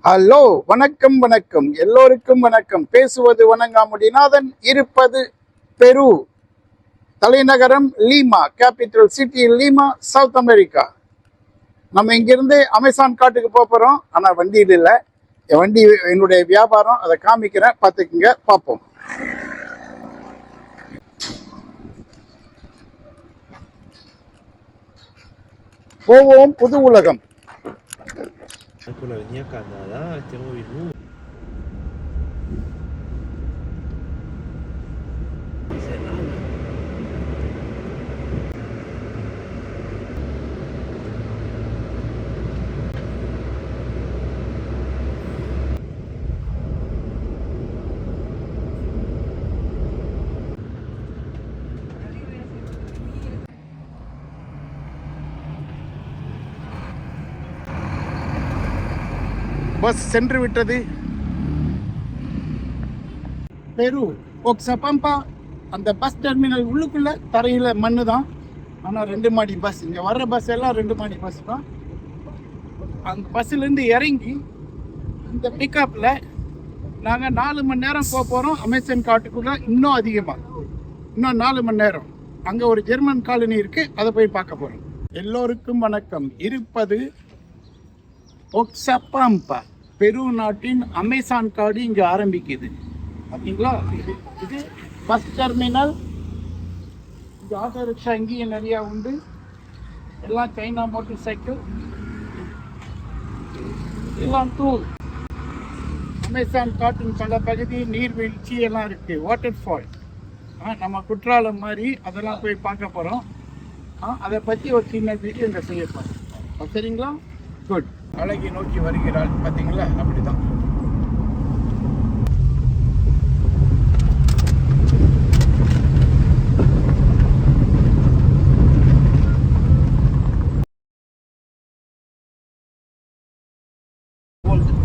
Hello, வணக்கம் வணக்கம், எல்லோருக்கும் வணக்கம். பேசுவது வணங்காமுடிநாதன். இருப்பது பெரு, தலைநகரம் Lima, capital city Lima, south America. நம்ம இங்கிருந்து அமேசான் காட்டுக்கு போறோம். ஆனா வண்டியில் இல்லை, என் வண்டி என்னுடைய வியாபாரம், அதை காமிக்கிறேன், பார்த்துக்குங்க, பார்ப்போம். போவோம் புது உலகம். Quella venia a Canada, stiamo in bus சென்று விட்டது. பெரு ஒக்ஸபம்பா. அந்த பஸ் டெர்மினல் உள்ளுக்குள்ள தரையில மண்ணு தான். ஆனால் 2 மாடி பஸ். இங்கே வர்ற பஸ் எல்லாம் 2 மாடி பஸ் தான். அந்த பஸ்ஸுலேருந்து இறங்கி இந்த பிக்கப்பில் நாங்கள் 4 மணி நேரம் போகிறோம். அமேசான் காட்டுக்குள்ள இன்னும் அதிகமாக, இன்னும் 4 மணி நேரம். அங்கே ஒரு ஜெர்மன் காலனி இருக்குது, அதை போய் பார்க்க போகிறோம். எல்லோருக்கும் வணக்கம். இருப்பது ஒக்ஸபம்பா, பெரு நாட்டின் அமேசான் காடு இங்கே ஆரம்பிக்குது. பார்த்தீங்களா, இது பஸ் டெர்மினல். இங்கே ஆட்டோ ரிக்ஷா இங்கேயும் நிறையா உண்டு. எல்லாம் சைனா மோட்டர் சைக்கிள், எல்லாம் டூர். அமேசான் காட்டின் பல பகுதி நீர்வீழ்ச்சி எல்லாம் இருக்குது, வாட்டர் ஃபால். நம்ம குற்றாலம் மாதிரி அதெல்லாம் போய் பார்க்க போகிறோம். அதை பற்றி ஒரு சின்ன வீடியோ இங்கே செய்ய போகிறோம். சரிங்களா? குட். அழகை நோக்கி வருகிறாள், பார்த்தீங்களா? அப்படிதான்.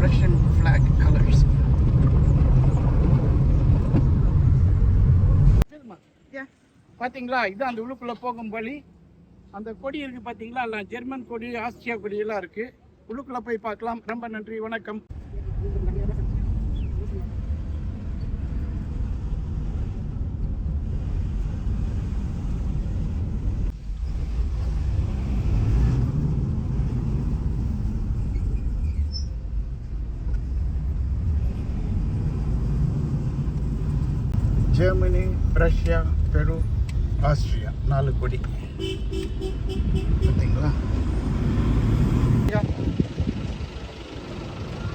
Russian flag colors. பார்த்தீங்களா, இது அந்த உள்ளுக்குள்ள போகும் வழி. அந்த கொடி இருக்கு பார்த்தீங்களா, எல்லாம் ஜெர்மன் கொடி, ஆஸ்திரியா கொடி எல்லாம் இருக்கு. உள்ளுக்குள்ள போய் பார்க்கலாம். ரொம்ப நன்றி, வணக்கம். ஜெர்மனி, ரஷ்யா, பெரு, ஆஸ்திரியா, 4 கொடி. பார்த்தீங்களா?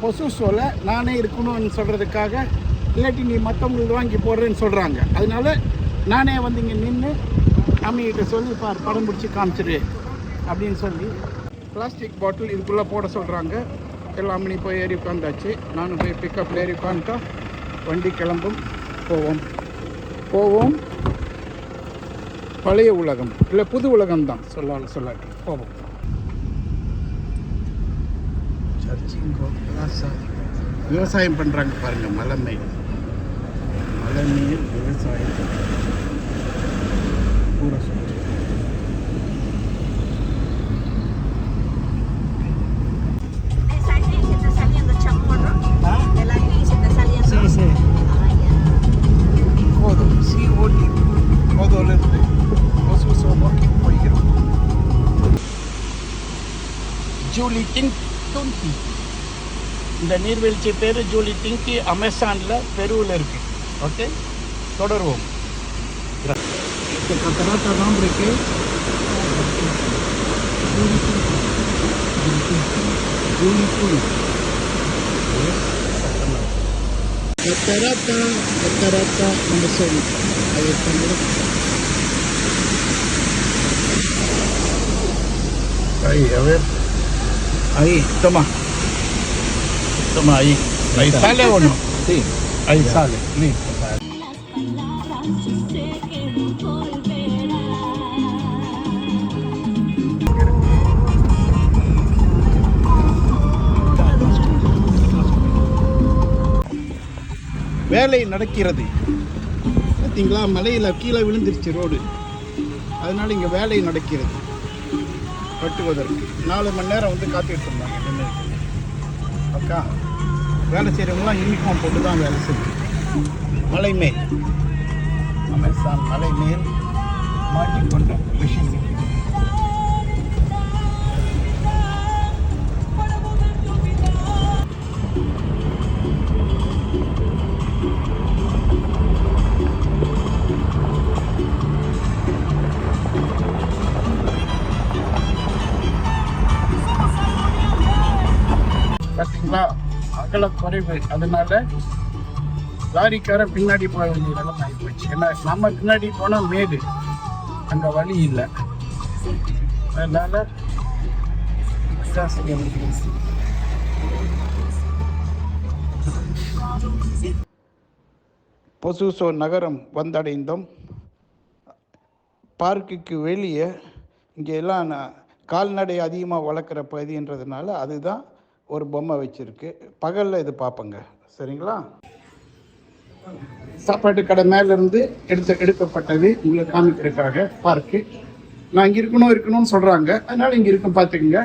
பொசுசோல நானே இருக்கணும்னு சொல்கிறதுக்காக, இல்லாட்டி நீ மற்றவங்களுக்கு வாங்கி போடுறேன்னு சொல்கிறாங்க. அதனால நானே வந்து இங்கே நின்று அம்மிகிட்ட சொல்லி படம் பிடிச்சி காமிச்சிரு அப்படின்னு சொல்லி பிளாஸ்டிக் பாட்டில் இதுக்குள்ளே போட சொல்கிறாங்க. எல்லாம் மணி போய் ஏறி உட்காந்தாச்சு. நானும் போய் பிக்கப்பில் ஏறி உட்காந்துட்டா வண்டி கிளம்பும். போவோம் பழைய உலகம், இல்லை புது உலகம் தான் சொல்லாட்டி போவோம். விவசாயம் பண்ணுறாங்க பாருங்கள். மலை நீர் விவசாயம் கூட சொல்லுங்கள். ஜூலி டிங்கி, இந்த நீர்வீழ்ச்சி பேர் ஜூலி டிங்கி. அமேசானில் பெருவில் இருக்குது. ஓகே, தொடருவோம். கத்தராத்தா தான் இருக்கு. கத்தராத்தா நம்ம சொல்லி ahí, toma ahí sale o no? Sí, ahí sale, listo. வேலை நடக்கிறது பார்த்தீங்களா? மலையில் கீழே விழுந்துருச்சு ரோடு, அதனால இங்கே வேலை நடக்கிறது. கட்டுவதற்கு 4 மணி நேரம் வந்து காத்துக்கிட்டு இருந்தாங்க. அக்கா வேலை செய்கிறவங்களாம் யூனிஃபார்ம் போட்டு தான் வேலை செய்யும். மலை மேல் அமேசான் மலை மேல் மாட்டிக்கொண்ட மிஷின். பார்த்தீங்களா, அகல குறைவு. அதனால லாரிக்கார பின்னாடி போக வேண்டிய நிலைமை ஆகிப்போச்சு. ஏன்னா நம்ம பின்னாடி போனால் மேடு, அங்கே வழி இல்லை. அதனால செய்ய முடியும். பொசுசோ நகரம் வந்தடைந்தோம். பார்க்குக்கு வெளியே இங்கே எல்லாம் கால்நடை அதிகமாக வளர்க்குற பகுதின்றதுனால அதுதான் ஒரு பொம்மை வச்சுருக்கு. பகலில் இது பார்ப்பங்க. சரிங்களா? சாப்பாட்டு கடை மேலேருந்து எடுக்கப்பட்டது உங்களை காமிக்கிறதுக்காக பார்க்கு. நான் இங்கே இருக்கணும்னு சொல்கிறாங்க, அதனால் இங்கே இருக்கும் பார்த்துக்குங்க.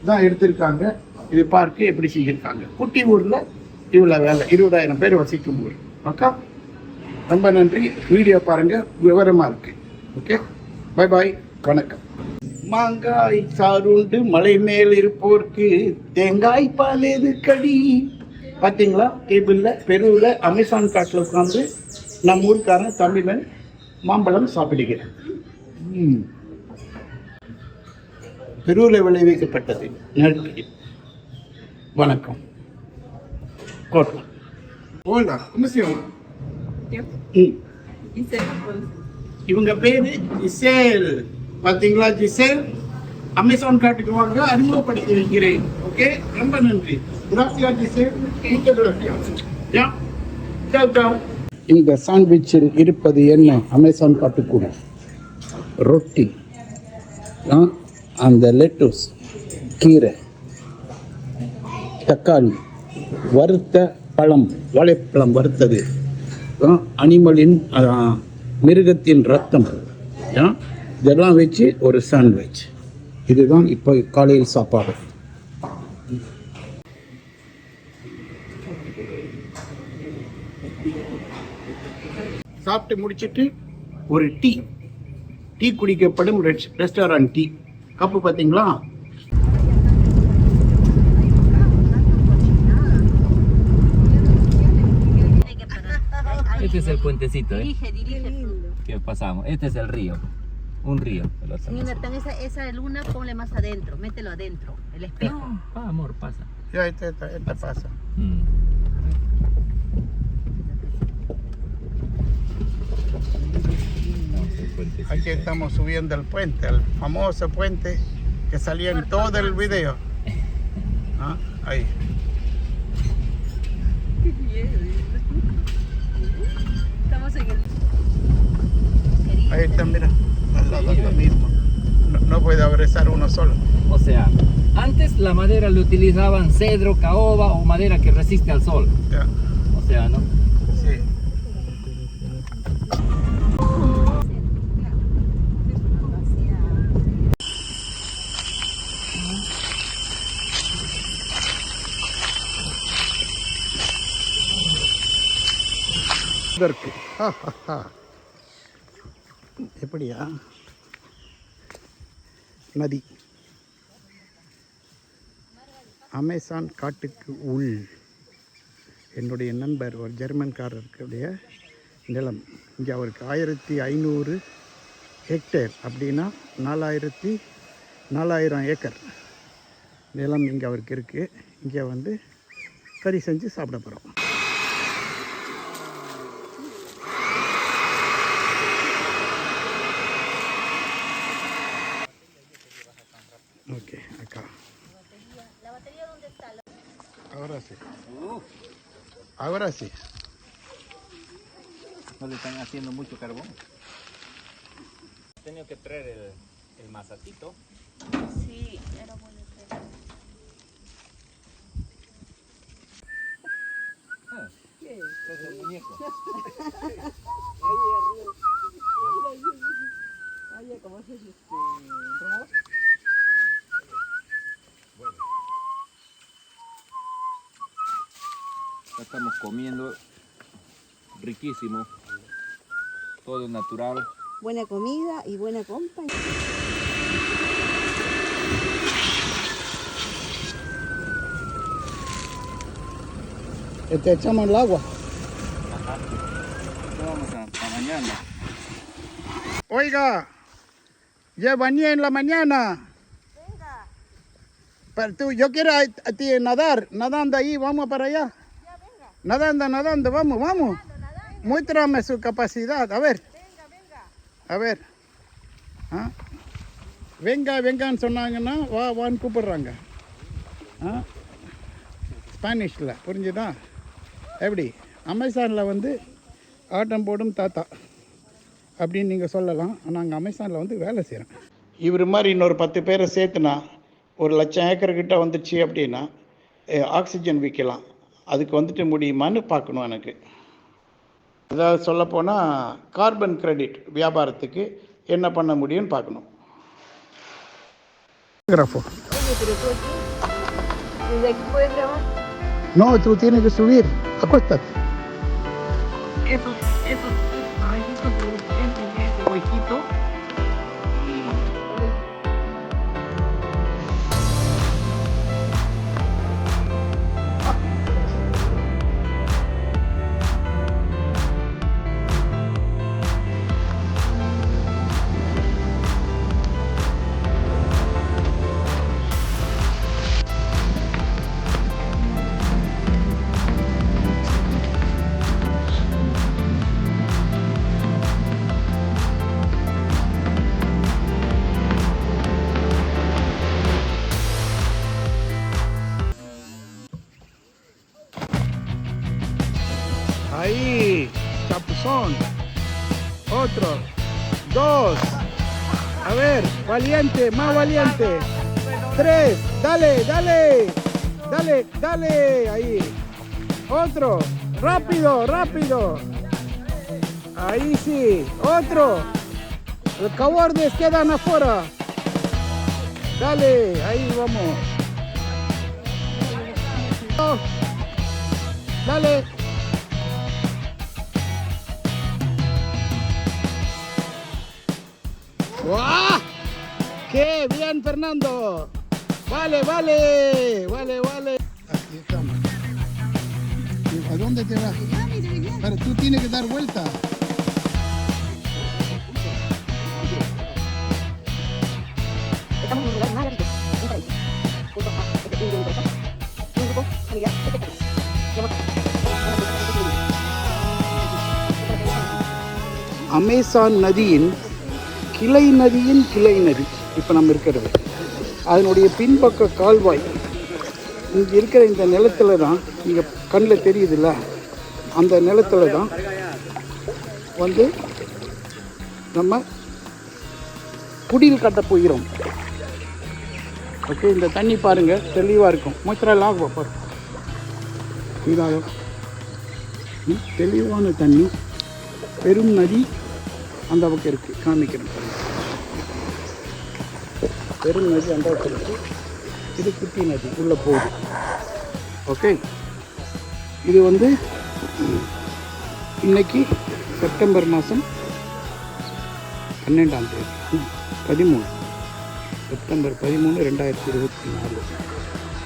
தான் எடுத்திருக்காங்க. இது பார்க்கு எப்படி செஞ்சுருக்காங்க. குட்டி ஊரில் இவ்வளோ வேலை, 20,000 பேர் வசிக்கும் ஊர். ஓகே, ரொம்ப நன்றி. வீடியோ பாருங்கள், விவரமாக இருக்குது. ஓகே, பை பாய், வணக்கம். மாங்காய் சாருண்டு மலை மேல் இருப்போர்க்கு தேங்காய் பால் எதுக்கடி. பார்த்தீங்களா, டேபிளில் பெருவில் அமேசான் காட்டில் உட்காந்து நம்ம ஊருக்காரன் தமிழன் மாம்பழம் சாப்பிடுகிறேன். பெருவில் விளைவிக்கப்பட்டது. நன்றி, வணக்கம். கோட்லாம் ஓல்டா முசியம். இவங்க பேரு ஜிசேல். பார்த்தீங்களா, ஜிசேல் அமேசான் காட்டுக்கு வாங்க, அறிமுகப்படுத்தி வைக்கிறேன். ஓகே, ரொம்ப நன்றி. இந்த சாண்ட்விச்சில் இருப்பது என்ன? அமேசான் காட்டுக்கூட ரொட்டி, அந்த லெட்டூஸ், கீரை, தக்காளி, வறுத்த பழம், வாழைப்பழம் வறுத்தது, அனிமலின் மிருகத்தின் ரத்தம், இதெல்லாம் வச்சு ஒரு சாண்ட்விச். இதுதான் இப்போ காலையில் சாப்பாடு. சாப்பிட்டு முடிச்சுட்டு ஒரு டீ குடிக்கப்படும் ரெஸ்டாரண்ட் டீ கப்பு. பார்த்தீங்களா, Este es el puentecito, ¿eh? Que pasamos. Este es el río. Un río. Señor Natán, esa luna ponle más adentro, mételo adentro, el espejo. No, amor, pasa. ya esta pasa. Aquí estamos subiendo el puente, el famoso puente que salía en todo el video. Ahí. Estamos en el... Ahí está, mira, al lado de lo mismo. No puede abrazar uno solo. O sea, antes la madera la utilizaban cedro, caoba o madera que resiste al sol. Ya. O sea, ¿no? Sí. இதற்கு எப்படியா நதி Amazon காட்டுக்கு உள் என்னுடைய நண்பர் ஒரு ஜெர்மன்காரருக்குடைய நிலம். இங்கே அவருக்கு 1500 ஹெக்டேர், அப்படின்னா 4000 ஏக்கர் நிலம் இங்கே அவருக்கு இருக்குது. இங்கே வந்து கறி செஞ்சு சாப்பிட போகிறோம். Ok, acá. ¿La batería dónde está? Ahora sí. Ahora sí. No le están haciendo mucho carbón. He tenido que traer el mazatito. Sí, ya lo voy a traer. ¿Qué? Es el muñeco. Oye, ¿cómo se dice? estamos comiendo riquísimo, todo natural. Buena comida y buena compañía. Te echamos el agua. Vamos a mañana. Oiga, ya bañé en la mañana. Venga, Pero tú, yo quiero a ti nadar, nadando ahí, vamos para allá. ya venga. Nadando, vamos. Nadando. Muéstrame su capacidad, a ver, Venga. a ver. ¿Ah? Vengan சொன்னாங்கன்னா வான்னு கூப்பிடுறாங்க. ஸ்பானிஷில் புரிஞ்சுதா? எப்படி அமேசானில் வந்து ஆட்டம் போடும் தாத்தா அப்படின்னு நீங்கள் சொல்லலாம். ஆனால் அங்கே அமேசானில் வந்து வேலை செய்கிறேன். இவர் மாதிரி இன்னொரு 10 பேரை சேர்த்துனா 1,00,000 ஏக்கர் கிட்ட வந்துச்சு அப்படின்னா ஆக்சிஜன் விற்கலாம். அதுக்கு வந்துட்டு முடியுமான்னு பார்க்கணும் எனக்கு. அதாவது சொல்லப்போனால் கார்பன் கிரெடிட் வியாபாரத்துக்கு என்ன பண்ண முடியும்னு பார்க்கணும். Oye, pero tú aquí, desde aquí puedes grabar. No, tú tienes que subir. Acuéstate. Eso, ay, eso ese huequito. Ahí, chapuzón. Otro. 2. A ver, valiente, más valiente. 3. Dale. Ahí. Otro. Rápido. Ahí sí. Otro. Los cobardes quedan afuera. Dale, ahí vamos. Oh. Dale. ¡Guau! ¡Qué bien, Fernando! Vale. Aquí estamos. ¿A dónde te vas? Pero tú tienes que dar vuelta. Estamos en un lugar maravilloso, un paraíso, junto a este fin de universo, un grupo familiar espectacular. Amazon நதியின் கிளை நதி இப்போ நம்ம இருக்கிறது. அதனுடைய பின்பக்க கால்வாய் இங்கே இருக்கிற இந்த நிலத்தில் தான், இங்கே கண்ணில் தெரியுதுல்ல, அந்த நிலத்தில் தான் வந்து நம்ம குடில் கட்ட போகிறோம். ஓகே, இந்த தண்ணி பாருங்கள் தெளிவாக இருக்கும். மொத்தரெல்லாம் ஆகும் பாரு, இதாக தெளிவான தண்ணி. பெரும் நதி அந்த பக்கம் இருக்குது, காமிக்கிறேன் பாருங்கள். பெரும் நதி அந்த பக்கம் இருக்குது, இது குட்டி நதி உள்ளே போகுது. ஓகே, இது வந்து இன்னைக்கு செப்டம்பர் மாதம் 12ஆம் தேதி 13 செப்டம்பர் 13, 2024.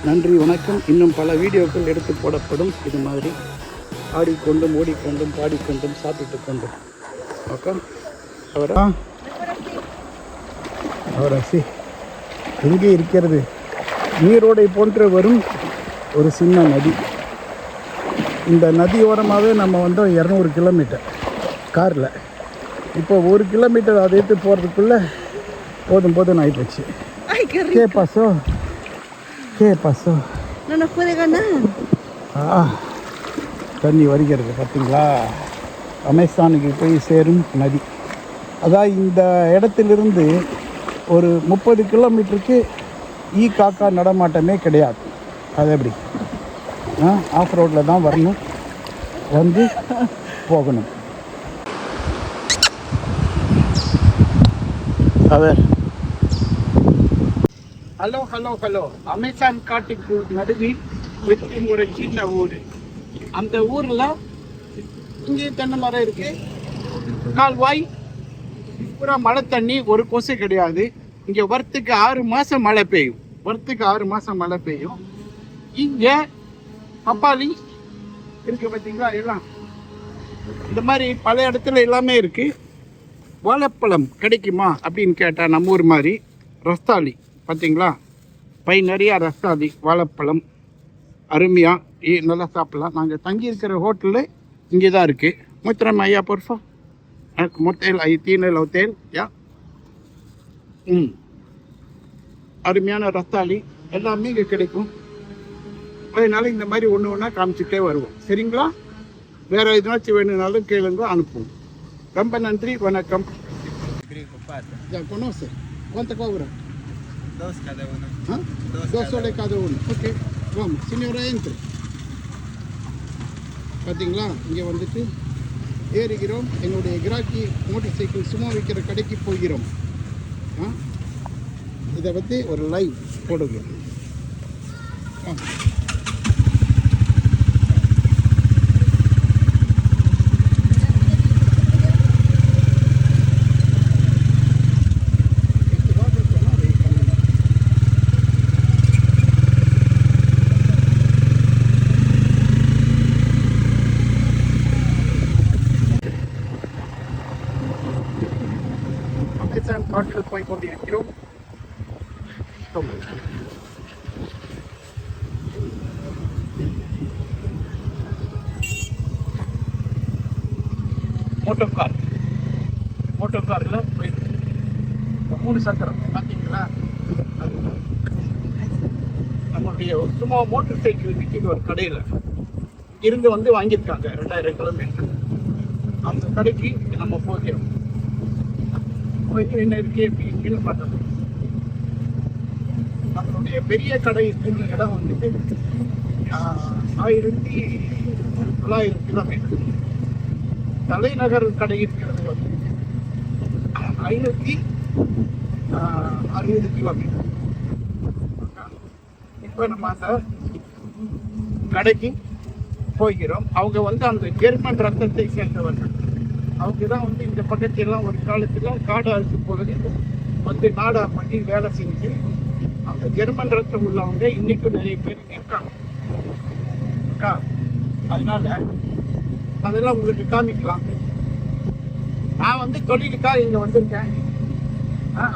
நன்றி, வணக்கம். இன்னும் பல வீடியோக்கள் எடுத்து போடப்படும் இது மாதிரி, ஆடிக்கொண்டும் ஓடிக்கொண்டும் பாடிக்கொண்டும் சாப்பிட்டு கொண்டும். ஓகே, அவரசி எங்கே இருக்கிறது? நீரோடை போன்ற வரும் ஒரு சின்ன நதி. இந்த நதியோரமாகவே நம்ம வந்தோம் 200 கிலோமீட்டர் காரில். இப்போ 1 கிலோமீட்டர் அதை எடுத்து போகிறதுக்குள்ளே போதும் ஆகிப்போச்சு. ¡Ay, qué rico! ¿Qué pasó? No nos puede ganar. தண்ணி வருகிறது பார்த்தீங்களா? அமேசானுக்கு போய் சேரும் நதி. அதான் இந்த இடத்திலிருந்து ஒரு 30 கிலோமீட்டருக்கு காக்கா நடமாட்டமே கிடையாது. அது எப்படி? ஆஃப் ரோட்டில் தான் வரணும், வந்து போகணும். அவர் ஹலோ அமேசான் காட்டுக்கு நடுவில் இருக்கும் ஒரு சின்ன ஊர். அந்த ஊர்ல இங்கே தென்னை மரம் இருக்கு, கால்வாய் பூரா மழை தண்ணி, ஒரு கொசு கிடையாது. இங்க வருத்துக்கு 6 மாசம் மழை பெய்யும், வருத்துக்கு 6 மாசம் மழை பெய்யும். இங்க பப்பாளி இருக்கு பார்த்தீங்களா, எல்லாம் இந்த மாதிரி பல இடத்துல எல்லாமே இருக்கு. வாழைப்பழம் கிடைக்குமா அப்படின்னு கேட்டால் நம்ம ஊர் மாதிரி ரஸ்தாளி பார்த்தீங்களா, பை நிறையா ரஸ்தாளி வாழைப்பழம் அருமையாக நல்லா சாப்பிட்லாம். நாங்கள் தங்கி இருக்கிற ஹோட்டலு இங்கே தான் இருக்குது. முத்திரம் ஐயா பொறுப்பா மொத்தல் ஐ தீனல் ஹோட்டல் யா. அருமையான ரஸ்தாளி எல்லாமே இங்கே கிடைக்கும். அதனால இந்த மாதிரி ஒன்று ஒன்றா காமிச்சிட்டே வருவோம். சரிங்களா? வேறு எதுனாச்சும் வேணும்னாலும் கேளுங்க, அனுப்புவோம். ரொம்ப நன்றி, வணக்கம். Ya conoce. ¿Cuánto cobra? 2 cada uno. ¿Ah? 2 soles cada uno. Ok, vamos. Señora, entre. பார்த்தீங்களா, இங்கே வந்துட்டு ஏறுகிறோம். என்னுடைய கிராக்கி மோட்டர் சைக்கிள் சும்மா விற்கிற கடைக்கு போகிறோம். இதை பற்றி ஒரு லைவ் போடுங்க. காட்டில் போய் கொண்டிருக்கிறோம். மோட்டர் காரில் போய் 3 சக்கரம் பார்த்தீங்களா, நம்மளுடைய சும்மா மோட்டர் சைக்கிள் விற்கிற ஒரு கடையில் இருந்து வந்து வாங்கியிருக்காங்க 2000 கிலோமீட்டர். அந்த கடைக்கு நம்ம போகிறோம். என்ன இருக்கு அப்படின்னு பார்த்தோம். நம்மளுடைய பெரிய கடை இருக்கிற இடம் வந்துட்டு 1900 கிலோமீட்டர். தலைநகர் கடை இருக்கிறது வந்து 560 கிலோமீட்டர். இப்போ நம்ம அந்த கடைக்கு போகிறோம். அவங்க வந்து அந்த ஜெர்மன் ரத்தத்தை சேர்ந்தவர்கள். அவங்க தான் வந்து இந்த பக்கத்திலாம் ஒரு காலத்தில் காடாக இருக்கும் போது வந்து நாடா பண்ணி வேலை செஞ்சு அந்த ஜெர்மன் ரத்தம் உள்ளவங்க இன்னைக்கும் நிறைய பேர் இருக்காங்க. அதனால அதெல்லாம் உங்களுக்கு காமிக்கலாம். நான் வந்து தொழிலுக்காக இங்கே வந்திருக்கேன்.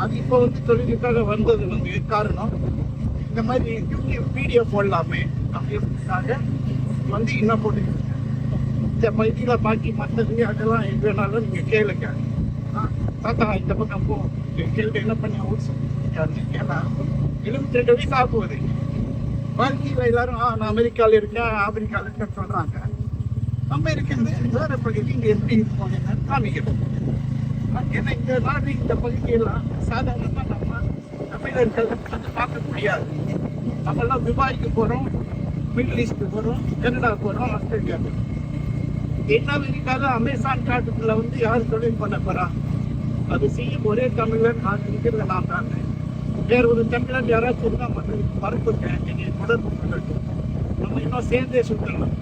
அது இப்போ வந்து தொழிலுக்காக வந்தது வந்து காரணம் இந்த மாதிரி யூடியூப் வீடியோ போடலாமே அப்படின்றதுக்காக வந்து இன்னும் போட்டுருக்கேன். இந்த பகுதியில் பாக்கி மற்றது அதெல்லாம் எது வேணாலும் நீங்கள் கேளுங்க. தாத்தா இந்த பக்கம் போ கேள்வி என்ன பண்ணி ஊர் ஏன்னா 72 வயசு ஆகுவது. வாழ்க்கையில் எல்லாரும் நான் அமெரிக்காவில் இருக்கேன் ஆப்பிரிக்காவில் இருக்கேன்னு சொல்கிறாங்க. நம்ம இருக்கிறது வேறு பகுதி இங்கே எப்படி இருக்கோம் என்னன்னு காமிக்கிறோம். ஏன்னா இந்த நாடு இந்த பகுதியெல்லாம் சாதாரணமாக நம்ம தமிழர்கள் வந்து பார்க்க முடியாது. நம்மெல்லாம் துபாய்க்கு போகிறோம், மிடில் ஈஸ்ட்டு போகிறோம், கனடா போகிறோம், ஆஸ்திரேலியா போகிறோம். என்ன இருக்காது அமேசான் காட்டுக்குள்ள வந்து யார் தொழில் பண்ண போறா? அது செய்யும் ஒரே தமிழர் நான் இருக்கிறத நான் தான். வேற ஒரு தமிழர் யாராச்சும் இருந்தா மறுப்புங்க என்னை தொடர்பு கொள்ளட்டும். நம்ம இன்னும் சேர்ந்தே சுற்றலாம்.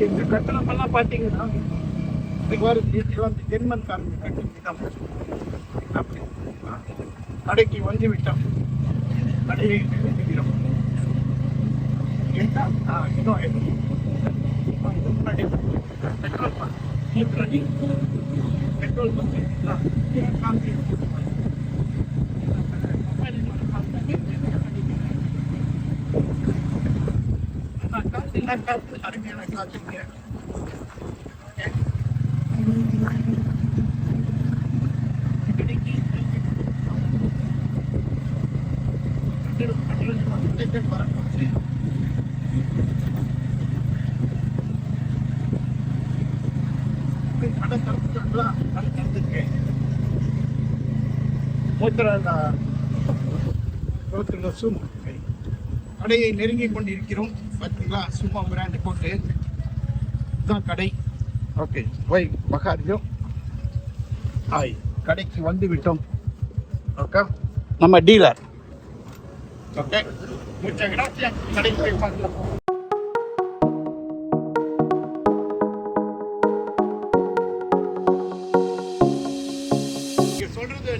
இந்த கட்டணம் எல்லாம் பார்த்தீங்கன்னா ஜெர்மன் காரங்க கட்டி தான் அப்படி கடைக்கு வந்து விட்டோம். கடையை நிறுத்துகிறோம். இன்னும் பெட்ரோல் பங்க் காற்று அருமையான காற்றுங்க. கடையை நெருங்கி கொண்டிருக்கிறோம். பார்த்தீங்களா, சும்மா பிராண்டு போட்டு தான் கடை. ஓகே வை மகாரியம் ஆய் கடைக்கு வந்து விட்டோம். ஓகே நம்ம டீலர். ஓகே கடைக்கு போய் பார்க்கலாம்.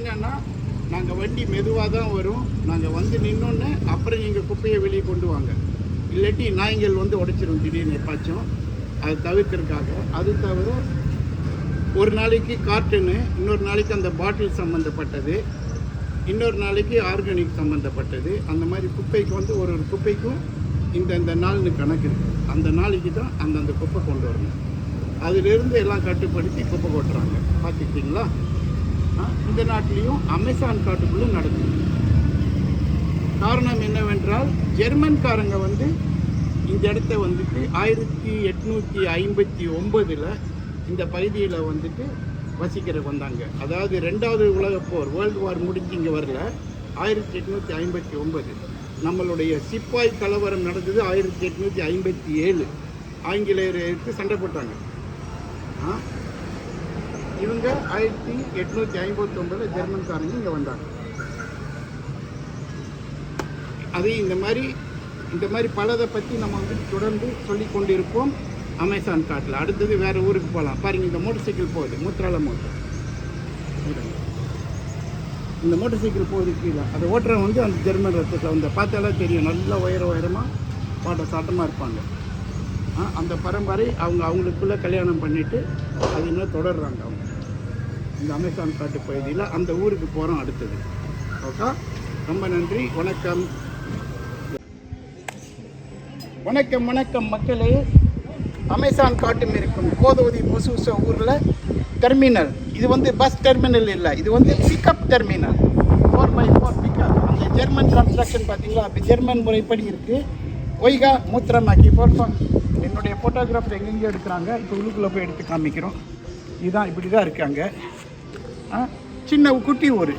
என்னன்னா நாங்கள் வண்டி மெதுவாக தான் வரும், நாங்கள் வந்து நின்னோன்னே அப்புறம் நீங்கள் குப்பையை வெளியே கொண்டு வாங்க, இல்லாட்டி நாய்கள் வந்து உடைச்சிரும் திடீர்னு எப்பாச்சும். அதை தவிர்க்கிறதுக்காக. அது தவிர ஒரு நாளைக்கு கார்ட்டனு, இன்னொரு நாளைக்கு அந்த பாட்டில் சம்மந்தப்பட்டது, இன்னொரு நாளைக்கு ஆர்கானிக் சம்மந்தப்பட்டது. அந்த மாதிரி குப்பைக்கு வந்து ஒரு ஒரு குப்பைக்கும் இந்த நாள்னு கணக்கு இருக்குது. அந்த நாளைக்கு தான் அந்தந்த குப்பை கொண்டு வரணும். அதிலிருந்து எல்லாம் கட்டுப்படுத்தி குப்பை கொட்டுறாங்க. பார்த்துக்கிட்டிங்களா? இந்த நாட்டிலையும் அமேசான் காட்டுக்குள்ளே நடக்குது. காரணம் என்னவென்றால் ஜெர்மன்காரங்க வந்து இந்த இடத்த வந்துட்டு 1859 இந்த பகுதியில் வந்துட்டு வசிக்கிற வந்தாங்க. அதாவது 2வது உலகப் போர், வேர்ல்டு வார் முடிஞ்சு இங்கே வரல. 1859 நம்மளுடைய சிப்பாய் கலவரம் நடந்தது 1857. ஆங்கிலேயருக்கு சண்டை போட்டாங்க. இவங்க 1859 ஜெர்மன்காரங்க இங்கே வந்தாங்க. அது இந்த மாதிரி பலதை பற்றி நம்ம வந்து தொடர்ந்து சொல்லி கொண்டு இருப்போம் அமேசான் காட்டில். அடுத்தது வேறு ஊருக்கு போகலாம். பாருங்க, இந்த மோட்டர் சைக்கிள் போகுது, மூத்திரால மோட்டர். இந்த மோட்டர் சைக்கிள் போகுது கீழே. அதை ஓட்டுறவங்க வந்து அந்த ஜெர்மன் ரத்தத்தில் வந்து பார்த்தாலும் தெரியும், நல்ல உயரமாக பாட்ட சாட்டமாக இருப்பாங்க. அந்த பரம்பரை அவங்களுக்குள்ளே கல்யாணம் பண்ணிவிட்டு அது இன்னும் தொடர்றாங்க. அவங்க இந்த அமேசான் காட்டு பகுதியில் அந்த ஊருக்கு போகிறோம் அடுத்தது. ஓகே, ரொம்ப நன்றி, வணக்கம். வணக்கம் மக்களே. அமேசான் காட்டில் இருக்கும் கோதோதி பொசூசோ ஊரில் டெர்மினல். இது வந்து பஸ் டெர்மினல் இல்லை, இது வந்து பிக்கப் டெர்மினல், 4x4 பிக்கப். அந்த ஜெர்மன் கன்ஸ்ட்ரக்ஷன் பார்த்தீங்களா, அப்படி ஜெர்மன் முறைப்படி இருக்குது. ஒய்கா மூத்திரமாக்கி போர்ப்பா. என்னுடைய ஃபோட்டோகிராஃபர் எங்கெங்கேயோ எடுக்கிறாங்க. இப்போ உள்ளுக்குள்ளே போய் எடுத்து காமிக்கிறோம். இதுதான், இப்படி தான் இருக்காங்க. சின்ன குட்டி ஊர்.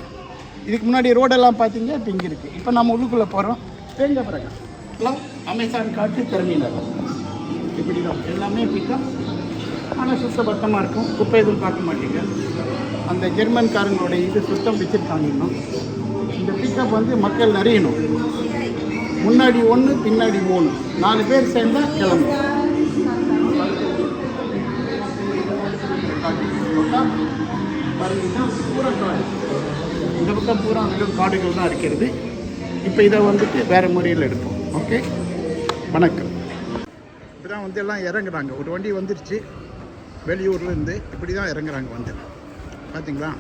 இதுக்கு முன்னாடி ரோடெல்லாம் பார்த்தீங்க, இப்போ இங்கே இருக்குது. இப்போ நம்ம உள்ளுக்குள்ளே போகிறோம். தேங்க பிறகு அமேசான் காட்டு டெர்மினல் இப்படி தான் எல்லாமே பிக்கப். ஆனால் சுத்தபத்தமாக இருக்கும், குப்பை எதுவும் பார்க்க மாட்டீங்க. அந்த ஜெர்மன்காரங்களுடைய இது சுத்தம் வச்சுருக்காங்க. இன்னும் இந்த பிக்கப் வந்து மக்கள் நிறையணும். முன்னாடி 1 பின்னாடி 3 4 பேர் சேர்ந்தால் கிளம்பும். பூரா காடு, இந்த பக்கம் பூரா வெறும் காடுகள் தான் இருக்கிறது. இப்போ இதை வந்துட்டு வேறு முறையில் எடுப்போம். ஓகே, வணக்கம். இப்படிதான் வந்து எல்லாம் இறங்குறாங்க. ஒரு வண்டி வந்துருச்சு வெளியூர்லேருந்து. இப்படி தான் இறங்குறாங்க வந்து. பார்த்தீங்களா,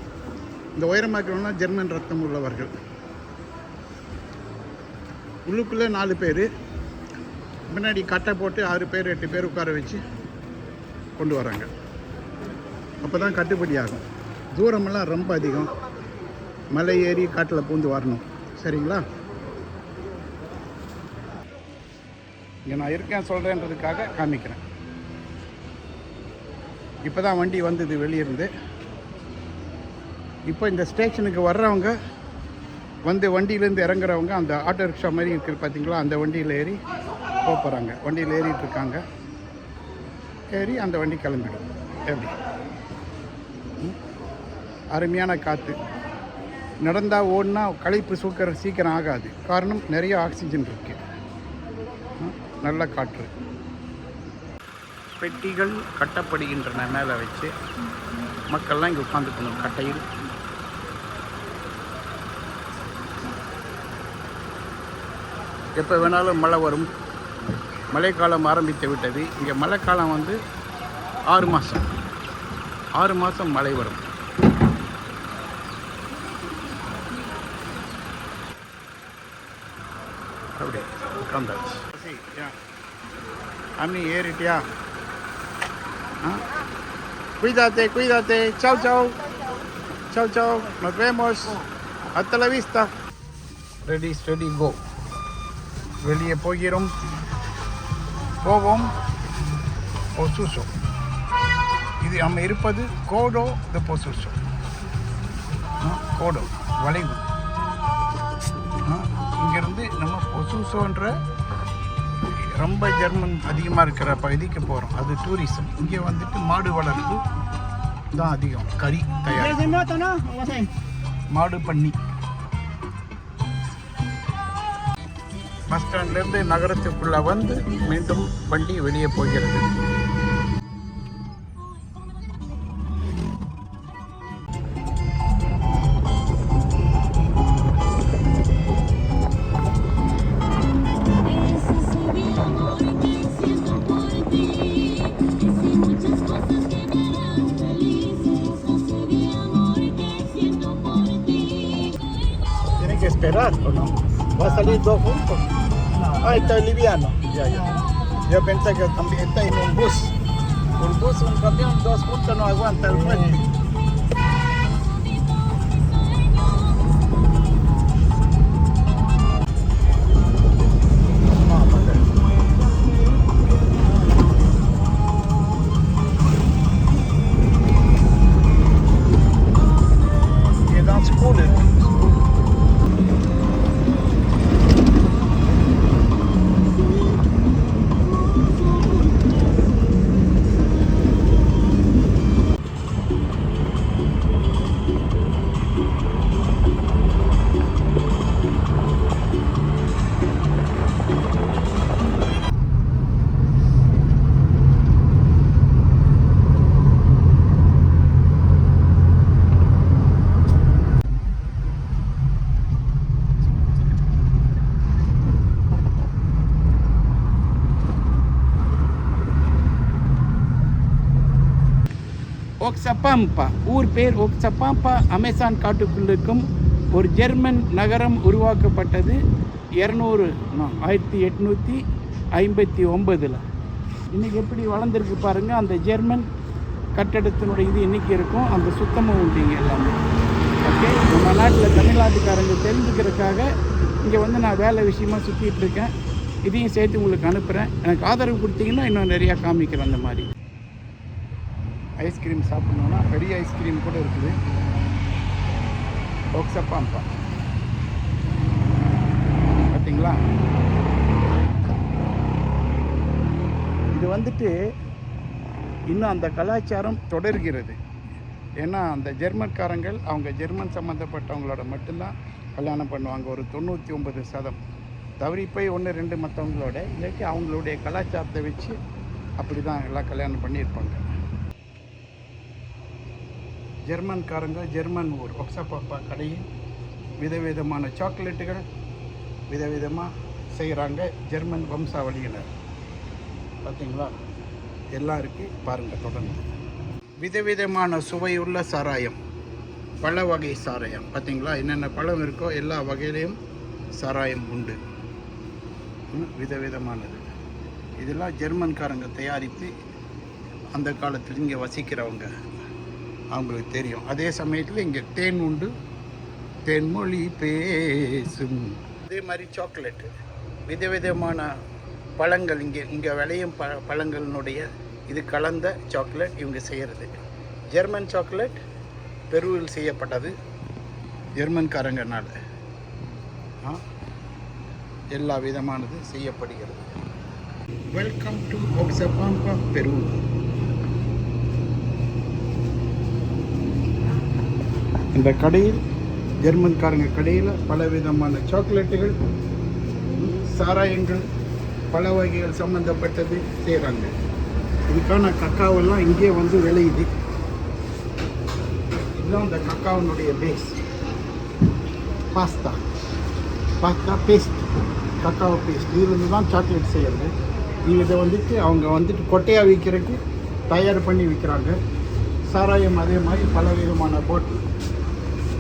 இந்த உயரமாக்கிறவங்கன்னா ஜெர்மன் ரத்தம் உள்ளவர்கள். உள்ளுக்குள்ளே 4 பேர், முன்னாடி கட்டை போட்டு 6 பேர் 8 பேர் உட்கார வச்சு கொண்டு வராங்க. அப்போ தான் கட்டுப்படி ஆகும். தூரமெல்லாம் ரொம்ப அதிகம். மலை ஏறி காட்டில் பூந்து வரணும். சரிங்களா? இங்கே நான் இருக்கேன் சொல்கிறேன்றதுக்காக காமிக்கிறேன். இப்போ தான் வண்டி வந்தது வெளியிருந்து. இப்போ இந்த ஸ்டேஷனுக்கு வர்றவங்க வந்து வண்டியிலேருந்து இறங்குறவங்க அந்த ஆட்டோ ரிக்ஷா மாதிரி இருக்குது பார்த்தீங்களா, அந்த வண்டியில் ஏறி போகிறாங்க. வண்டியில் ஏறிட்டு இருக்காங்க. ஏறி அந்த வண்டி கிளம்பிடும். எப்படி அருமையான காற்று. நடந்தால் ஓடினா களைப்பு சீக்கிரம் ஆகாது. காரணம் நிறைய ஆக்சிஜன் இருக்குது. நல்ல காற்று. பெட்டிகள் கட்டப்படுகின்றன மேலே வச்சு. மக்கள்லாம் இங்கே உட்காந்துக்கணும் கட்டையில். எப்போ வேணாலும் மழை வரும். மழைக்காலம் ஆரம்பித்து விட்டது. இங்கே மழைக்காலம் வந்து 6 மாதம். 6 மாதம் மழை வரும். அப்படியே உட்காந்தாச்சு. அண்ணி ஏறிட்டியா? Cuídate. Chao. Nos vemos. Hasta la vista. Ready, go. வெளியே போவோம். பொசூசோ. இது நம்ம இருப்பது கோடோ த பொசூசோ. கோடோ வளைவு. இங்கேருந்து நம்ம பொசூசோன்ற ரொம்ப ஜெர்மன் அதிகமாக இருக்கிற பகுதிக்கு போகிறோம். அது டூரிசம். இங்கே வந்துட்டு மாடு வளர்ப்பு தான் அதிகம். கறி தயார், மாடு பண்ணி. பஸ் ஸ்டாண்ட்லேருந்து நகரத்துக்குள்ளே வந்து மீண்டும் வண்டி வெளியே போகிறது. esperar o no? ¿Va a salir dos juntos? Ah, está liviano. Ya, ya. Yo pensé que también está en un bus. Un bus, un camión, dos juntos no aguanta el puente. ஒக்ஸபாம்பா ஊர் பேர் ஒக்ஸபாம்பா Amazon காட்டுக்குள் இருக்கும் ஒரு German நகரம் உருவாக்கப்பட்டது 1859. இன்றைக்கி எப்படி வளர்ந்துருக்கு பாருங்கள். அந்த ஜெர்மன் கட்டடத்தினுடைய இது இன்றைக்கி இருக்கும். அந்த சுத்தமும் உண்டுங்க எல்லாமே. ஓகே, நம்ம நாட்டில் தமிழ்நாட்டுக்காரங்க தெரிஞ்சுக்கிறதுக்காக இங்கே வந்து நான் வேலை விஷயமாக சுற்றிட்டு இருக்கேன். இதையும் சேர்த்து உங்களுக்கு அனுப்புகிறேன். எனக்கு ஆதரவு கொடுத்தீங்கன்னா இன்னும் நிறையா காமிக்கிறேன். அந்த மாதிரி ஐஸ்கிரீம் சாப்பிட்ணுன்னா பெரிய ஐஸ்கிரீம் கூட இருக்குது. ஒக்ஸபாம்பா பார்த்தீங்களா? இது வந்துட்டு இன்னும் அந்த கலாச்சாரம் தொடர்கிறது. ஏன்னா அந்த ஜெர்மன்காரங்கள் அவங்க ஜெர்மன் சம்மந்தப்பட்டவங்களோட மட்டும்தான் கல்யாணம் பண்ணுவாங்க. ஒரு 99% தவறி போய் 1-2 மற்றவங்களோட, இல்லாட்டி அவங்களுடைய கலாச்சாரத்தை வச்சு அப்படி தான் எல்லாம் கல்யாணம் பண்ணியிருப்பாங்க. ஜெர்மன்காரங்க ஜெர்மன் ஊர் ஒக்ஸபாம்பா கடையில் விதவிதமான சாக்லேட்டுகள் விதவிதமாக செய்கிறாங்க. ஜெர்மன் வம்சாவளியினர் பார்த்தீங்களா? எல்லாம் இருக்குது பாருங்கள். தொடர்ந்து விதவிதமான சுவையுள்ள சாராயம், பல வகை சாராயம் பார்த்தீங்களா? என்னென்ன பழம் இருக்கோ எல்லா வகையிலையும் சாராயம் உண்டு. விதவிதமானது. இதெல்லாம் ஜெர்மன்காரங்க தயாரித்து அந்த காலத்தில் இங்கே வசிக்கிறவங்க அவங்களுக்கு தெரியும். அதே சமயத்தில் இங்கே தேன் உண்டு, தேன்மொழி பேசும். அதே மாதிரி சாக்லேட்டு, விதவிதமான பழங்கள் இங்கே விளையும் பழங்களினுடைய இது கலந்த சாக்லேட் இவங்க செய்கிறது. ஜெர்மன் சாக்லேட் பெருவில் செய்யப்பட்டது ஜெர்மன்காரங்கனால. எல்லா விதமானது செய்யப்படுகிறது. வெல்கம் டு ஒக்ஸபாம்பா பெரு. இந்த கடையில் ஜெர்மன்காரங்க கடையில் பல விதமான சாக்லேட்டுகள், சாராயங்கள், பல வகைகள் சம்மந்தப்பட்டது செய்கிறாங்க. இதுக்கான கக்காவெல்லாம் இங்கே வந்து விளையுது. இதுதான் இந்த கக்காவினுடைய பேஸ். பாஸ்தா பேஸ்ட், கக்காவோ பேஸ்ட், இதுலேருந்து தான் சாக்லேட் செய்கிறது. இதை வந்துட்டு அவங்க வந்துட்டு கொட்டையாக விற்கிறதுக்கு தயார் பண்ணி விற்கிறாங்க. சாராயம் அதே மாதிரி பல விதமான பாட்டில்.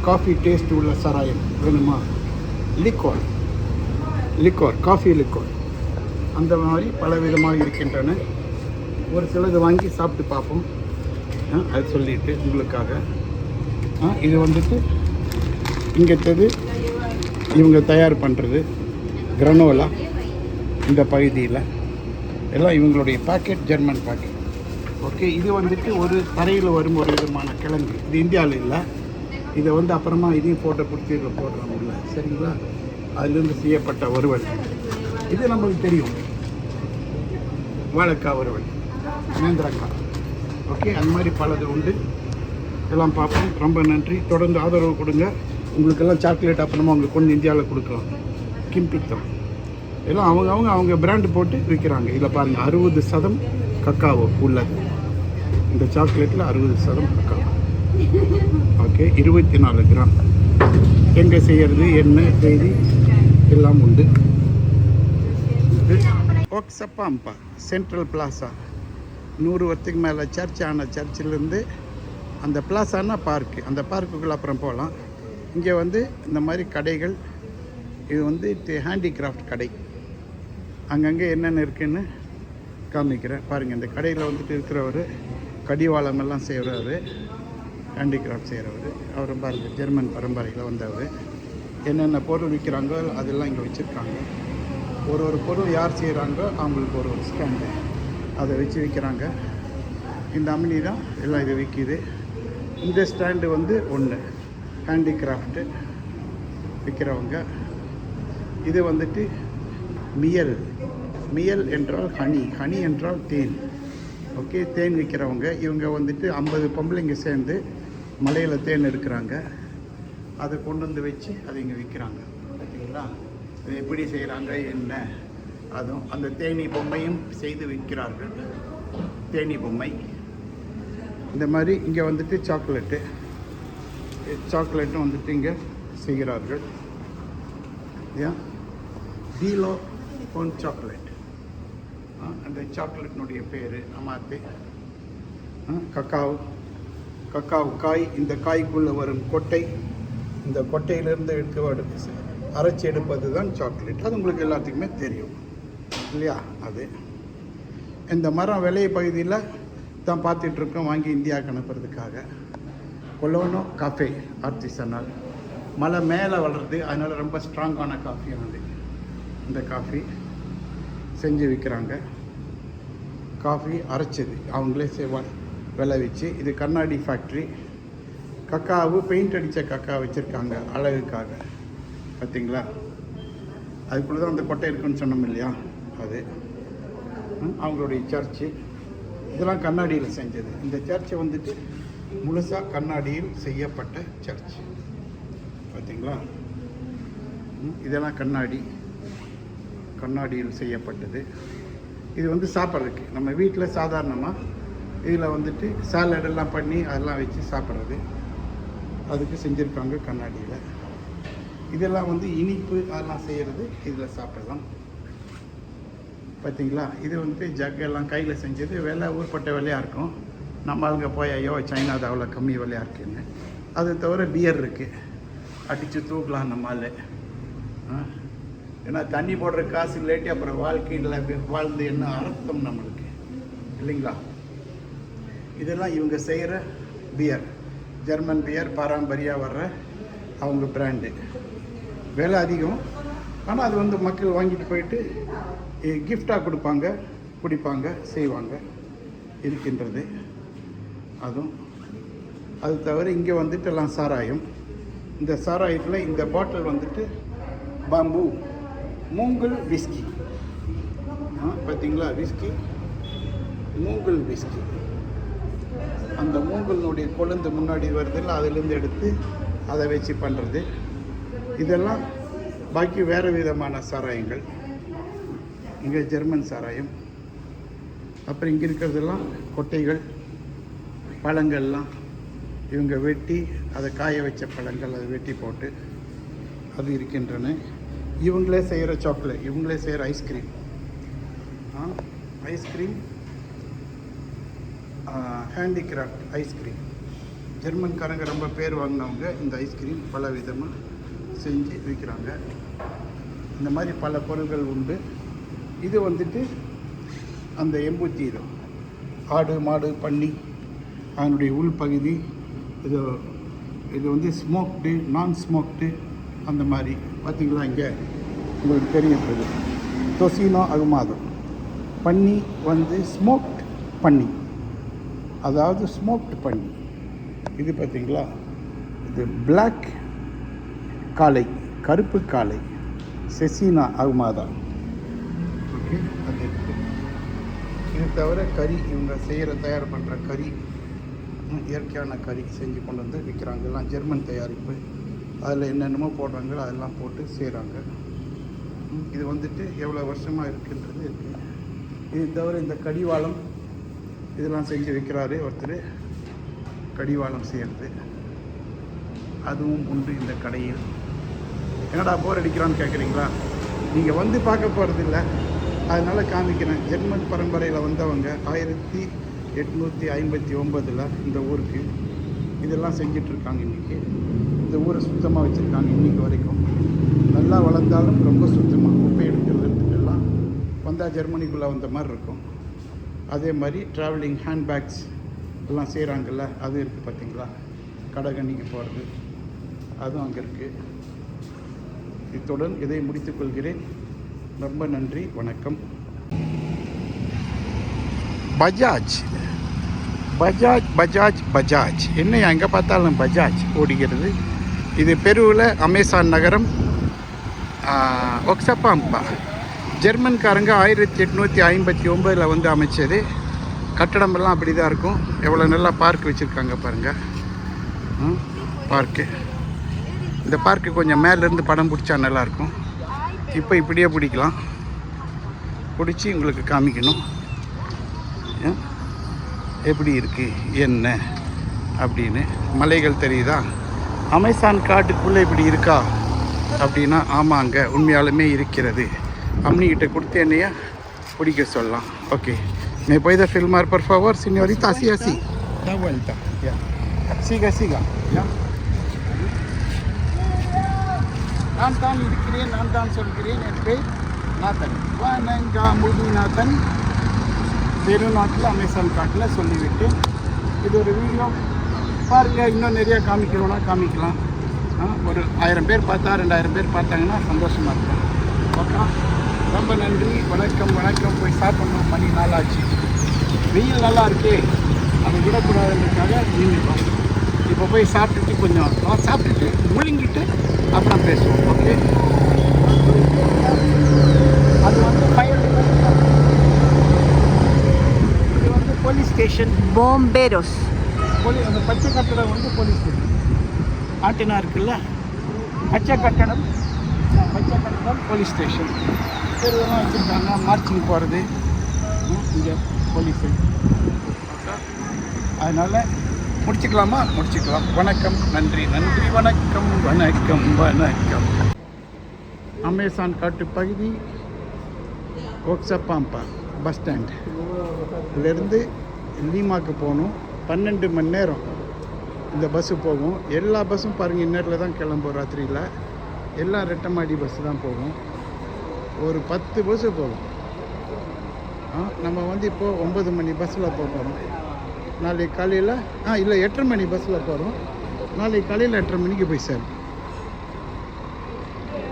காஃபி டேஸ்ட் உள்ள சாராயம் வேணுமா? லிக்வார் காஃபி லிக்வார் அந்த மாதிரி பல விதமாக இருக்கின்றன. ஒரு சிலது வாங்கி சாப்பிட்டு பார்ப்போம். அது சொல்லிட்டு உங்களுக்காக. இது வந்துட்டு இங்கேத்தது இவங்க தயார் பண்ணுறது கிரனோலா. இந்த பகுதியில் எல்லாம் இவங்களுடைய பாக்கெட், ஜெர்மன் பாக்கெட். ஓகே, இது வந்துட்டு ஒரு தரையில் வரும் ஒரு விதமான கிழங்கு. இது இந்தியாவில் இல்லை. இதை வந்து அப்புறமா இதையும் போட்டோ கொடுத்து இதில் போடுறாங்க உள்ள. சரிங்களா? அதுலேருந்து செய்யப்பட்ட வறுவல் இது நம்மளுக்கு தெரியும். வாழைக்காய் வறுவல், நேந்திரக்காய். ஓகே, அந்த மாதிரி பலது உண்டு. எல்லாம் பார்ப்போம். ரொம்ப நன்றி. தொடர்ந்து ஆதரவு கொடுங்க. உங்களுக்கெல்லாம் சாக்லேட் அப்புறமா உங்களுக்கு கொண்டு இந்தியாவில் கொடுக்கலாம். கிம்பித்தம் எல்லாம் அவங்க பிராண்டு போட்டு விற்கிறாங்க. இதில் பாருங்கள், 60% கக்காவோ உள்ளது. இந்த சாக்லேட்டில் 60% கக்காவோ. Okay, 24 gram. எங்கே செய்கிறது, என்ன செய்தி எல்லாம் உண்டு. ஒக்ஸபாம்பா சென்ட்ரல் பிளாசா, 100 வருஷத்துக்கு மேலே சர்ச் ஆன சர்ச்சிலேருந்து அந்த பிளாசானா பார்க்கு, அந்த பார்க்குக்குள்ளே அப்புறம் போகலாம். இங்கே வந்து இந்த மாதிரி கடைகள் இது வந்து ஹேண்டிகிராஃப்ட் கடை. அங்கங்கே என்னென்ன இருக்குன்னு காமிக்கிறேன் பாருங்கள். இந்த கடையில் வந்துட்டு இருக்கிறவர் கடிவாளம் எல்லாம் செய்கிறவர், ஹேண்டிகிராஃப்ட் செய்கிறவர். அவர் பாருங்கள் ஜெர்மன் பரம்பரையில் வந்தவர். என்னென்ன பொருள் விற்கிறாங்களோ அதெல்லாம் இங்கே வச்சுருக்காங்க. ஒரு பொருள் யார் செய்கிறாங்களோ அவங்களுக்கு ஒரு ஸ்டாண்டு அதை வச்சு விற்கிறாங்க. இந்த அம்மினி தான் எல்லாம் இது விற்கிது. இந்த ஸ்டாண்டு வந்து ஒன்று ஹேண்டிகிராஃப்ட்டு விற்கிறவங்க. இது வந்துட்டு மியல் என்றால் ஹனி என்றால் தேன். ஓகே, தேன் விற்கிறவங்க. இவங்க வந்துட்டு 50 பொம்பளைங்க சேர்ந்து மலையில் தேன் எடுக்கிறாங்க. அதை கொண்டு வந்து வச்சு அதை இங்கே விற்கிறாங்க. பார்த்தீங்களா, அது எப்படி செய்கிறாங்க என்ன. அதுவும் அந்த தேனி பொம்மையும் செய்து விற்கிறார்கள். தேனி பொம்மை. இந்த மாதிரி இங்கே வந்துட்டு சாக்லேட்டும் வந்துட்டு இங்கே செய்கிறார்கள். ஏன் பீலோ ஒன் சாக்லேட். அந்த சாக்லேட்னுடைய பேர் அமாத்தே. கக்காவு காய். இந்த காய்க்குள்ளே வரும் கொட்டை, இந்த கொட்டையிலேருந்து அரைச்சி எடுப்பது தான் சாக்லேட். அது உங்களுக்கு எல்லாத்துக்குமே தெரியும் இல்லையா. அது இந்த மரம் விளைய பகுதியில் தான் பார்த்துட்ருக்கோம், வாங்கி இந்தியாவுக்கு அனுப்புறதுக்காக. கொலோனோ காஃபே ஆர்டிசனால். மலை மேலே வளருது, அதனால் ரொம்ப ஸ்ட்ராங்கான காஃபி வந்து இந்த காஃபி செஞ்சு விற்கிறாங்க. காஃபி அரைச்சது அவங்களே விளைவிச்சு. இது கண்ணாடி ஃபேக்ட்ரி. கக்காவு பெயிண்ட் அடித்த கக்கா வச்சுருக்காங்க அழகுக்காக. பார்த்தீங்களா, அதுக்குள்ளே தான் அந்த கொட்டை இருக்குன்னு சொன்னோம் இல்லையா. அது அவங்களுடைய சர்ச்சு. இதெல்லாம் கண்ணாடியில் செஞ்சது. இந்த சர்ச்சை வந்துட்டு முழுசாக கண்ணாடியில் செய்யப்பட்ட சர்ச். பார்த்தீங்களா, இதெல்லாம் கண்ணாடியில் செய்யப்பட்டது. இது வந்து சாப்பிட்றதுக்கு நம்ம வீட்டில் சாதாரணமாக இதில் வந்துட்டு சாலடெல்லாம் பண்ணி அதெல்லாம் வச்சு சாப்பிட்றது. அதுக்கு செஞ்சுருக்காங்க கண்ணாடியில். இதெல்லாம் வந்து இனிப்பு அதெல்லாம் செய்கிறது இதில் சாப்பிடலாம். பார்த்தீங்களா, இது வந்து ஜக்கெல்லாம் கையில் செஞ்சது. விலை ஊர்பட்ட விலையாக இருக்கும். நம்ம ஆளுங்க போய் ஐயோ சைனா அது அவ்வளோ கம்மி விலையாக இருக்குன்னு. அது தவிர பியர் இருக்குது, அடித்து தூக்கலாம் நம்மால். ஏன்னா தண்ணி போடுற காசு இல்லாட்டி அப்புறம் வாழ்க்கையில் வாழ்ந்து என்ன அர்த்தம் நம்மளுக்கு இல்லைங்களா. இதெல்லாம் இவங்க செய்கிற பியர், ஜெர்மன் பியர், பாரம்பரியாக வர்ற அவங்க பிராண்டு. விலை அதிகம், ஆனால் அது வந்து மக்கள் வாங்கிட்டு போயிட்டு கிஃப்டாக கொடுப்பாங்க, குடிப்பாங்க, செய்வாங்க இருக்கின்றது. அதுவும் அது தவிர இங்கே வந்துட்டு எல்லாம் சாராயம். இந்த சாராயத்தில் இந்த பாட்டில் வந்துட்டு பாம்பு மூங்கல் விஸ்கி. பார்த்தீங்களா, விஸ்கி, மூங்கல் விஸ்கி. அந்த மூங்கலினுடைய கொழுந்து முன்னாடி வருதில்ல, அதிலேருந்து எடுத்து அதை வச்சு பண்ணுறது. இதெல்லாம் பாக்கி வேறு விதமான சாராயங்கள். இங்கே ஜெர்மன் சாராயம். அப்புறம் இங்கே இருக்கிறதெல்லாம் கொட்டைகள், பழங்கள்லாம் இவங்க வெட்டி அதை காய வச்ச பழங்கள் அதை வெட்டி போட்டு அது இருக்கின்றன. இவங்களே செய்கிற சாக்லேட், இவங்களே செய்கிற ஐஸ்கிரீம். Handicraft ice cream. ஜெர்மன்காரங்க ரொம்ப பேர் வாங்கினவங்க. இந்த ஐஸ்கிரீம் பல விதமாக செஞ்சு விற்கிறாங்க. இந்த மாதிரி பல பொருள்கள் உண்டு. இது வந்துட்டு அந்த எம்புத்தீரம், ஆடு மாடு பன்னி அதனுடைய உள்பகுதி. இது வந்து ஸ்மோக்டு, நான் ஸ்மோக்டு அந்த மாதிரி. பார்த்திங்களா, இங்கே உங்களுக்கு தெரியப்படுது தொசினோ அகுமாதோ. பன்னி வந்து ஸ்மோக்ட் பன்னி, அதாவது ஸ்மோக்டு பன்னி. இது பார்த்திங்களா, இது பிளாக் காளை, கருப்பு காளை, செசினா அகுமாதா. ஓகே, அது இருக்குது. இது தவிர கறி, இவங்க தயார் பண்ணுற கறி, இயற்கையான கறி செஞ்சு கொண்டு வந்து விற்கிறாங்க. எல்லாம் ஜெர்மன் தயாரிப்பு. அதில் என்னென்னமோ போடுறாங்களோ அதெல்லாம் போட்டு செய்கிறாங்க. இது வந்துட்டு எவ்வளோ வருஷமாக இருக்குன்றது இருக்குது. இது தவிர இந்த கடிவாளம் இதெல்லாம் செஞ்சு விற்கிறாரு ஒருத்தர். கடிவாளம் செய்கிறது அதுவும் உண்டு இந்த கடையில். என்னடா போர் அடிக்கிறான்னு கேட்குறீங்களா? நீங்கள் வந்து பார்க்க போகிறதில்ல, அதனால் காமிக்கிறேன். ஜெர்மன் பரம்பரையில் வந்தவங்க 1859 இந்த ஊருக்கு இதெல்லாம் செஞ்சிட்ருக்காங்க. இன்றைக்கி இந்த ஊர் சுத்தமாக வச்சுருக்காங்க இன்றைக்கி வரைக்கும். நல்லா வளர்ந்தாலும் ரொம்ப சுத்தமாக குப்பை எடுக்கிறது எல்லாம் வந்தால் ஜெர்மனிக்குள்ளே வந்த மாதிரி இருக்கும். அதே மாதிரி ட்ராவலிங் ஹேண்ட்பேக்ஸ் எல்லாம் செய்கிறாங்கல்ல, அது இருக்குது பார்த்தீங்களா, கடகண்ணிக்கு போகிறது அதுவும் அங்கே இருக்குது. இத்துடன் இதை முடித்துக்கொள்கிறேன். ரொம்ப நன்றி, வணக்கம். பஜாஜ் பஜாஜ் பஜாஜ் பஜாஜ் என்ன எங்கே பார்த்தாலும் பஜாஜ் ஓடுகிறது. இது பெருவில் அமேசான் நகரம், ஒக்ஸபாம்பா. ஜெர்மன்காரங்க 1859 வந்து அமைச்சது. கட்டடமெல்லாம் அப்படி தான் இருக்கும். எவ்வளோ நல்லா பார்க் வச்சுருக்காங்க பாருங்கள். பார்க்கு, இந்த பார்க்கு கொஞ்சம் மேலேருந்து படம் பிடிச்சா நல்லாயிருக்கும். இப்போ இப்படியே பிடிக்கலாம், பிடிச்சி உங்களுக்கு காமிக்கணும் எப்படி இருக்குது என்ன அப்படின்னு. மலைகள் தெரியுதா? அமேசான் காட்டுக்குள்ளே இப்படி இருக்கா அப்படின்னா ஆமாங்க, உண்மையாலுமே இருக்கிறது. அம்னிக்கிட்ட கொடுத்து என்னையா பிடிக்க சொல்லலாம். ஓகே, மே போய் தான் ஃபில்மார் பர் ஃபவர் சினியோரிதா así así da vuelta ya siga siga ya. நான் தான் இருக்கிறேன், நான் தான் சொல்கிறேன். என் பேர் நாதன், வணங்காமுடி நாதன். பெருநாட்டில் அமேசான் காட்டில் சொல்லிவிட்டு இது ஒரு வீடியோ பாருங்கள். இன்னும் நிறையா காமிக்கிறோன்னா காமிக்கலாம். ஒரு 1000 பேர் பார்த்தா 2000 பேர் பார்த்தாங்கன்னா சந்தோஷமாக இருக்கும். ஓகே, ரொம்ப நன்றி, வணக்கம் வணக்கம். போய் சாப்பிட்ணும், மணி 4 ஆச்சு. வெயில் நல்லா இருக்கே, அதை விடக்கூடாதுன்றதுக்காக நின்றுட்டோம். இப்போ போய் சாப்பிட்டுட்டு கொஞ்சம் சாப்பிட்டுட்டு முழுங்கிட்டு அப்புறம் பேசுவோம். ஓகே, அது வந்து இது வந்து போலீஸ் ஸ்டேஷன். Bomberos. அந்த பச்சை கட்டடம் வந்து போலீஸ் ஸ்டேஷன். ஆட்டினா இருக்குல்ல, பச்சை கட்டடம் போலீஸ் ஸ்டேஷன். தெருவெல்லாம் வச்சுருக்காங்க, மார்ச்சிங் போகிறது இங்கே போலீஸு. அதனால் முடிச்சுக்கலாமா? முடிச்சுக்கலாம். வணக்கம், நன்றி நன்றி, வணக்கம் வணக்கம் வணக்கம். அமேசான் காட்டு பகுதி ஒக்ஸபாம்பா பஸ் ஸ்டாண்ட். இதிலேருந்து லீமாவுக்கு போகணும். 12 மணி நேரம் இந்த பஸ்ஸு போகும். எல்லா பஸ்ஸும் பாருங்கள் இந்நேரத்தில் தான் கிளம்பும். ராத்திரியில் எல்லாம் ரெட்டமாடி பஸ்ஸு தான் போகும். ஒரு 10 பஸ்ஸு போகும். நம்ம வந்து இப்போது 9 மணி பஸ்ஸில் போகிறோம். நாளைக்கு காலையில் இல்லை 8:30 மணி பஸ்ஸில் போகிறோம். நாளைக்கு காலையில் 8:30 மணிக்கு போய் சேரும்.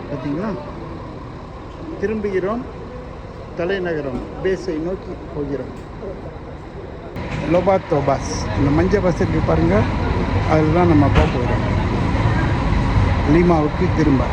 பார்த்தீங்களா? திரும்புகிறோம், தலைநகரம் பேஸை நோக்கி போகிறோம். லோபாத்தோ பஸ், இந்த மஞ்சள் பஸ் இருக்கு பாருங்கள், அதில் தான் நம்ம போகிறோம் லீமாவுக்கு திரும்ப.